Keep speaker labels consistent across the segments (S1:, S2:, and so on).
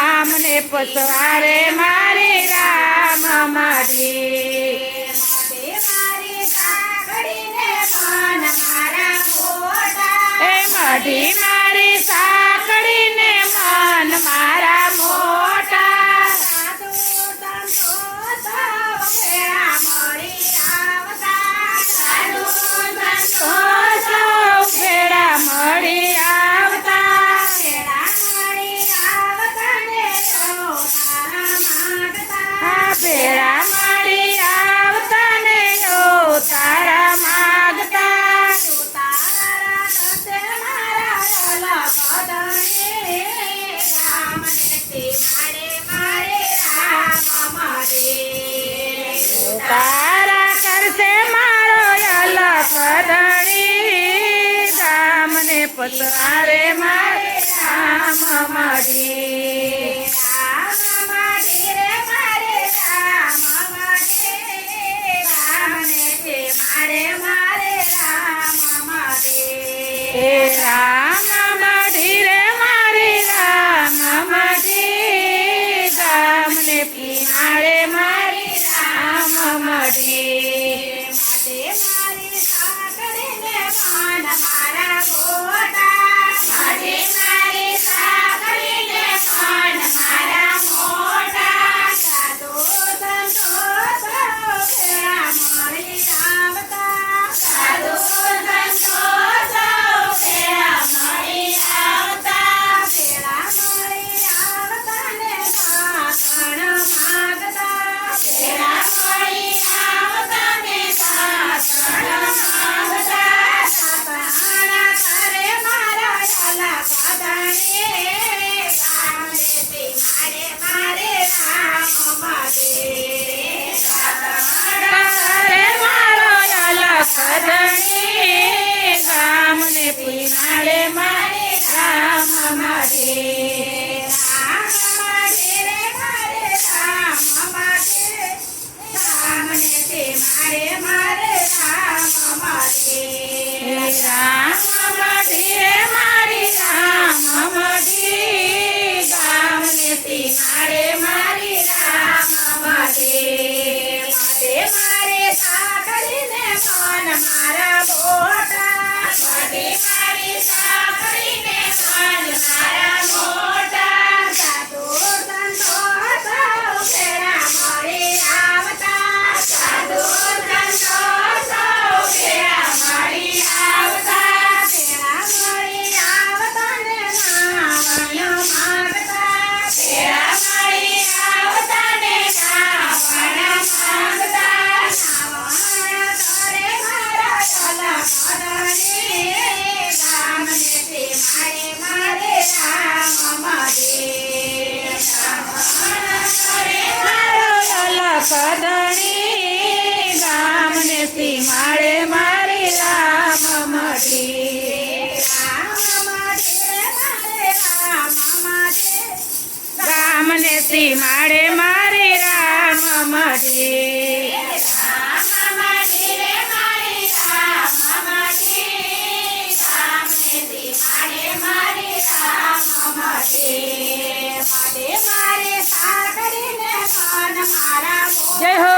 S1: ગામને પસવારે મારી રામ મઢી મઢી મારી સાંકળીને મન મારા મોટા ભેળા મળી આવતા ભેળા મળી આવતા ને તારા માગતા તારા કરશે મારો અલખ ધણી ગામને પસવારે મારે રામ મઢી રામ મઢી રે મારી રામ મઢી ગામને પીનારે મારી રામ મઢી ગામને પીનારે મારે રામ મઢી મારે રામ મઢી રામ મઢી રે મારી રામ મઢી ગામને પીનારે મારી રામ મઢી મારે સાંકળીને મન મારા મોટા મારી સાંકળીને મન મારા મોટા સાધુ સંતો ભેળા મળી આવતા સાધુ સંતો ભેળા મળી આવતા ભેળા મળી આવતા ને નાવણ માંગતા ભેળા મળી આવતા ને નાવણ ધણી ગામને સીમાડે મારી રામ મઢી ગામને સીમાડે મારી રામ મઢી જય હો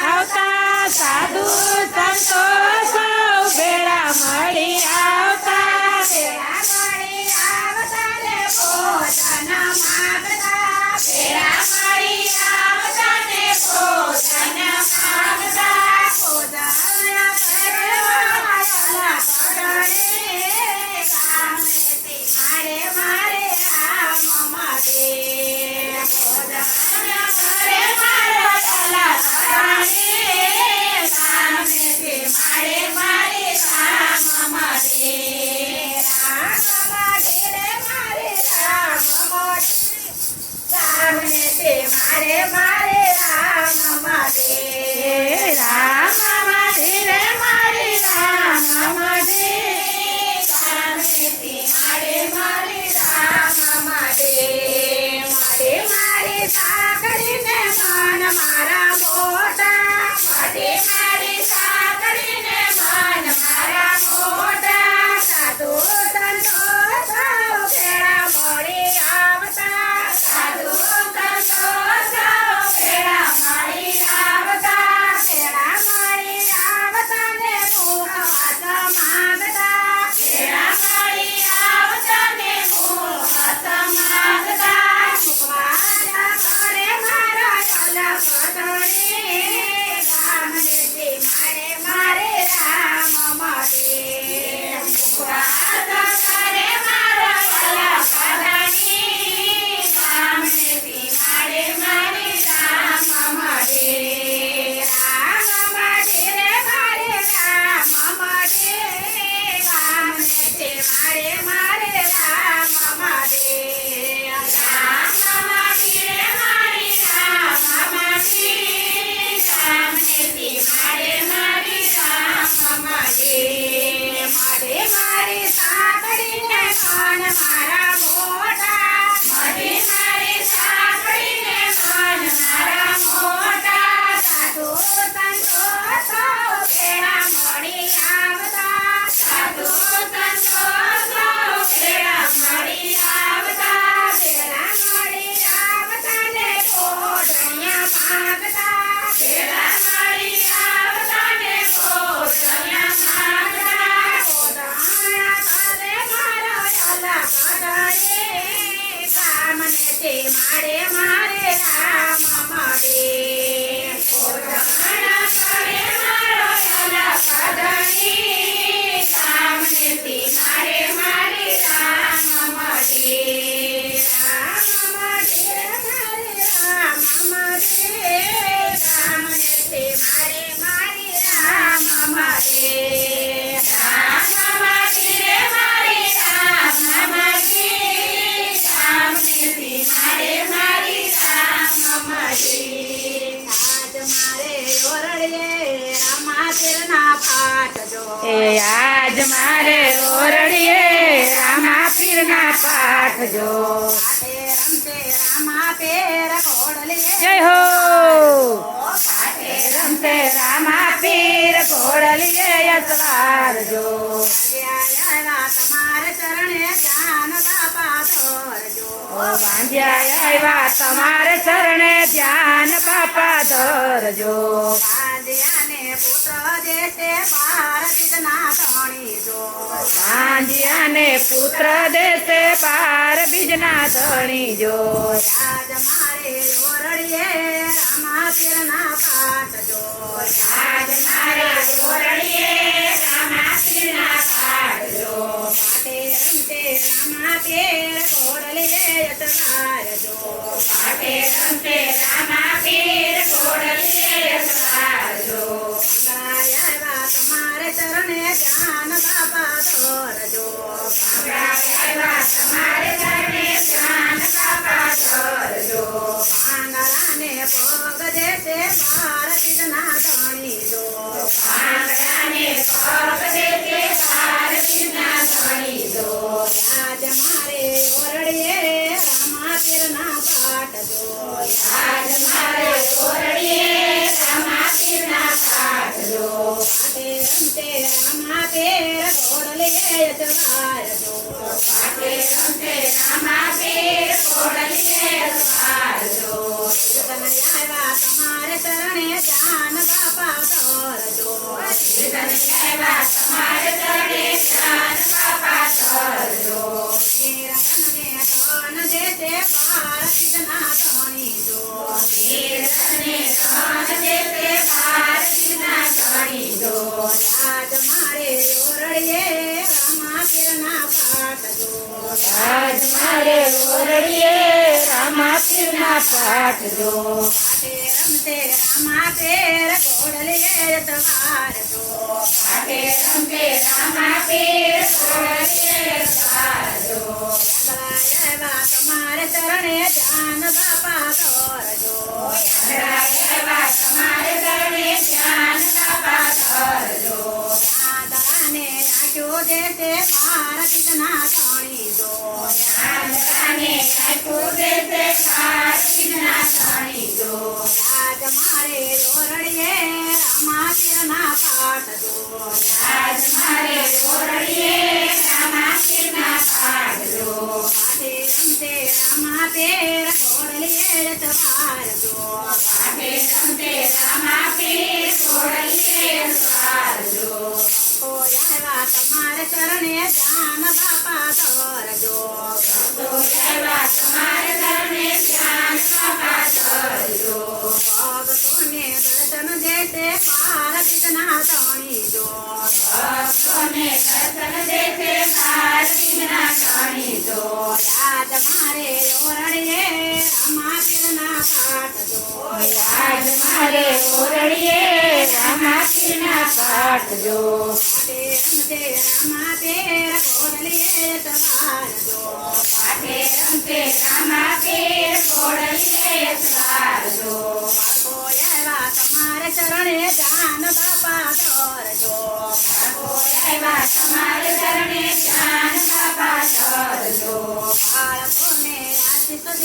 S1: આવતા સાધુ સંતો સૌ ભેળા મળી આવતા ભોજન માગતા ભેળા મળી આવતા ને ભોજન માગતા કાન મારા મોટા મઢી મારી સાંભળીને કાન મારા મોટા સાધુ સંતો સૌ ભેળા મળી આવતા સાધુ સંતો સૌ ભેળા મળી આવતા ભેળા મળી આવતા ને કોટણિયા માંગતા ભેળા મળી આવતા ને કોટણિયા માંગતા કોટણિયા કરે મારો અલા કડે કામને તે મારે મારે રામ મળે કોટણિયા કરે મારો અલા કડે કામને તે મારે મારે રામ મળે રામ મળે મારે રામ મળે કામને તે મારે મારે રામ મળે રામ મળે મારે રામ મળે કામને તે મારે મારે રામ મળે આજ મારે ઓરડીએ રામા પીરના પાઠ જો
S2: એ આજ મારે ઓરડીએ રામા પીરના પાઠ જો
S1: પાટે રમતે રામા પેર ઘોડલીએ
S2: જય હો
S1: પાટે
S2: રમતે રામા પીર ઘોડલીએ યસવાર જો
S1: આવ્યા તમારે ચરણે ધ્યાન બાપા ધરજો
S2: વાંધ્યા આવ્યા તમારે શરણે ધ્યાન બાપા ધરજો
S1: વાંધ્યાને પુત્ર દેશે પાર બીજના ધણી જો
S2: વાંધ્યાને પુત્ર દેશે પાર બીજના ધણી જો
S1: રાજ મારે ઓરડીએ રામા પીરના પાઠ જો રાજ મારે ઓરડીએ રામા પીરના પાઠ જો પાટે રમતે રામા પીર ઘોડલીએ યતવાર જો પાટે રમતે રામા પીર ઘોડલીએ યતવાર જો આવ્યા તમારે ચરણે ધ્યાન બાપા ધરજો આવ્યા તમારે ચરણે ધ્યાન બાપા ધરજો પાંગળાને પગ દેશે પાર બીજના ધણી જો પાંગળાને પગ દેશે પાર બીજના ધણી જો રાજ મારે ઓરડીએ રામા પીરના પાઠ જો રાજ મારે ઓરડીએ રામા પીરના પાઠ જો પાટે રમતે રામા પીર ઘોડલીએ યતવાર જો પાટે રમતે રામા પીર ઘોડલીએ યતવાર જો કીર્તન આવ્યા તમારે ચરણે ધ્યાન બાપા ધરજો કીર્તન આવ્યા તમારે ચરણે ધ્યાન બાપા ધરજો કીર્તનને ધન દેશે પાર બીજના ધણી જો કીર્તનને ધન દેશે પાર બીજના ધણી જો રાજ મારે ઓરડીએ રામા પીરના પાઠ જો
S2: આજ મારે ઓરડીએ રામા પીરના પાઠ જો
S1: પાટે રમતે રામા પીર ઘોડલીએ યતવાર જો પાટે રમતે રામા પીર ઘોડલીએ યતવાર જો આવ્યા તમારે ચરણે ધ્યાન બાપા ધરજો આવ્યા તમારે ચરણે ધ્યાન બાપા ધરજો દાદાને આંખ્યો દેશે પાર બીજના ધણી જો દાદાને આંખ્યો દેશે પાર બીજના ધણી જો રાજ મારે ઓરડીએ રામા પીરના પાઠ જો રાજ મારે ઓરડીએ રામા પીરના પાઠ જો પાટે રમતે રામા પીર ઘોડલીએ યતવાર જો પાટે રમતે રામા પીર ઘોડલીએ યતવાર જો આવ્યા તમારે ચરણે ધ્યાન બાપા ધરજો આવ્યા તમારે ચરણે ધ્યાન બાપા ધરજો ભક્તોને દર્શન દેશે પાર બીજના ધણી જો ભક્તોને દર્શન દેશે પાર બીજના ધણી જો રાજ મારે ઓરડીએ રામા પીરના પાઠ જો
S2: આજ મારે ઓરડીએ રામા પીરના પાઠ જો
S1: પાટે રમતે રામા પીર ઘોડલીએ યતવાર જો પાટે રમતે રામા પીર ઘોડલીએ યતવાર જો બાળકો આવ્યા તમારે ચરણે ધ્યાન બાપા ધરજો બાળકો આવ્યા તમારે ચરણે ધ્યાન બાપા ધરજો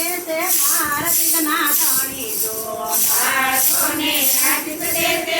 S1: દેશે મારા તીરના ધણી જો
S2: બાળકોને આશીષ દેશે